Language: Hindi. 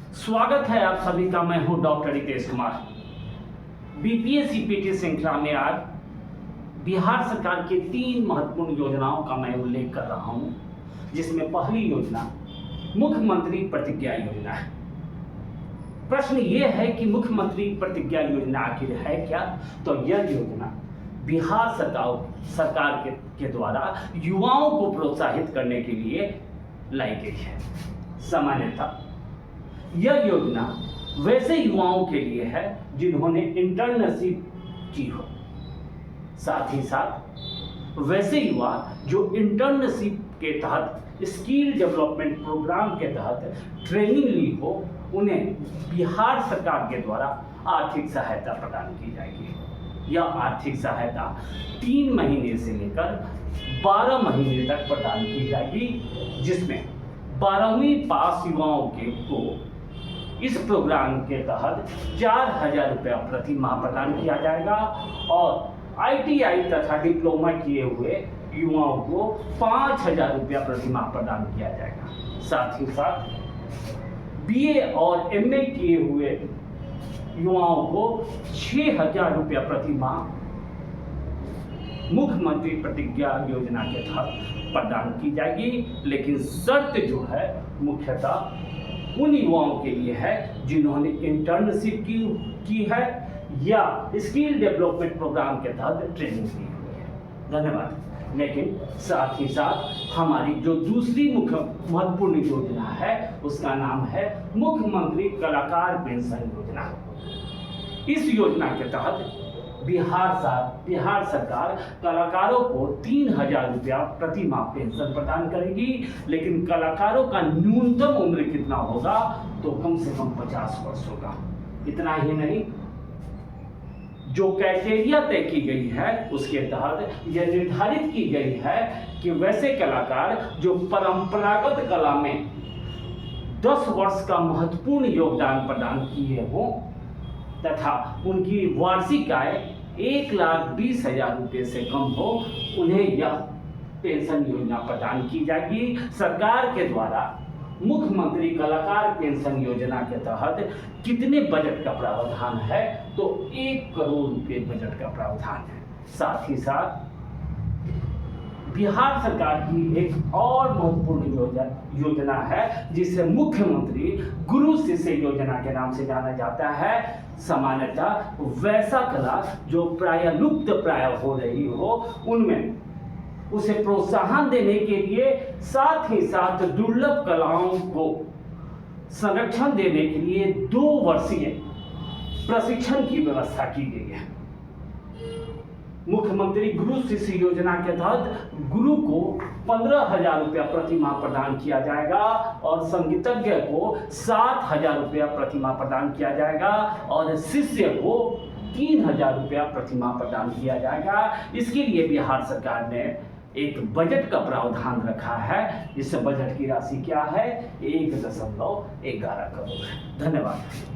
स्वागत है आप सभी का। मैं हूं doctor Ritesh Kumar. BPSC PT श्रृंखला में आज बिहार सरकार की 3 महत्वपूर्ण योजनाओं का मैं उल्लेख कर रहा हूं, जिसमें पहली योजना मुख्यमंत्री प्रतिज्ञा योजना है। प्रश्न ये है कि मुख्यमंत्री प्रतिज्ञा योजना आखिर है क्या? तो यह योजना बिहार सरकार के द्वारा युवाओं को प्रोत्साहित करने के लिए लाई गई है। सामान्यतः यह योजना वैसे युवाओं के लिए है जिन्होंने इंटर्नशिप की हो, साथ ही साथ वैसे युवा जो इंटर्नशिप के तहत स्किल डेवलपमेंट प्रोग्राम के तहत ट्रेनिंग ली हो, उन्हें बिहार सरकार के द्वारा आर्थिक सहायता प्रदान की जाएगी। यह आर्थिक सहायता 3 महीने से लेकर 12 महीने तक प्रदान की जाएगी, जिसमें 12वीं पास युवाओं को इस प्रोग्राम के तहत 4,000 रुपया प्रति माह प्रदान किया जाएगा और आईटीआई तथा डिप्लोमा किए हुए युवाओं को 5,000 रुपया प्रति माह प्रदान किया जाएगा। साथ ही साथ बीए और एमए किए हुए युवाओं को 6,000 रुपया प्रति माह मुख्यमंत्री प्रतिज्ञा योजना के तहत प्रदान की जाएगी। लेकिन शर्त जो है मुख्यतः उन युवाओं के लिए है जिन्होंने इंटर्नशिप की है या स्किल डेवलपमेंट प्रोग्राम के तहत ट्रेनिंग की हुई है। धन्यवाद। लेकिन साथ ही साथ हमारी जो दूसरी महत्वपूर्ण योजना है उसका नाम है मुख्यमंत्री कलाकार पेंशन योजना। इस योजना के तहत बिहार सरकार कलाकारों को 3,000 रुपया प्रति माह पेंशन प्रदान करेगी। लेकिन कलाकारों का न्यूनतम उम्र कितना होगा? तो कम से कम 50 वर्ष होगा। इतना ही नहीं, जो क्राइटेरिया तय की गई है उसके तहत यह निर्धारित की गई है कि वैसे कलाकार जो परंपरागत कला में 10 वर्ष का महत्वपूर्ण योगदान प्रदान किए हों तथा उनकी वार्षिक आय 1,20,000 रुपये से कम हो, उन्हें यह पेंशन योजना प्रदान की जाएगी। सरकार के द्वारा मुख्यमंत्री कलाकार पेंशन योजना के तहत कितने बजट का प्रावधान है? तो 1 करोड़ रुपये बजट का प्रावधान है। साथ ही साथ बिहार सरकार की एक और महत्वपूर्ण योजना है जिसे मुख्यमंत्री गुरु शिष्य योजना के नाम से जाना जाता है। सामान्यतः वैसा कला जो प्राय लुप्त हो रही हो, उनमें उसे प्रोत्साहन देने के लिए साथ ही साथ दुर्लभ कलाओं को संरक्षण देने के लिए 2 वर्षीय प्रशिक्षण की व्यवस्था की गई है। मुख्यमंत्री गुरु शिष्य योजना के तहत गुरु को 15,000 रुपया प्रति माह प्रदान किया जाएगा और संगीतज्ञ को 7,000 रुपया प्रति माह प्रदान किया जाएगा और शिष्य को 3,000 रुपया प्रति माह प्रदान किया जाएगा। इसके लिए बिहार सरकार ने एक बजट का प्रावधान रखा है। इस बजट की राशि क्या है? 1.11 करोड़। धन्यवाद।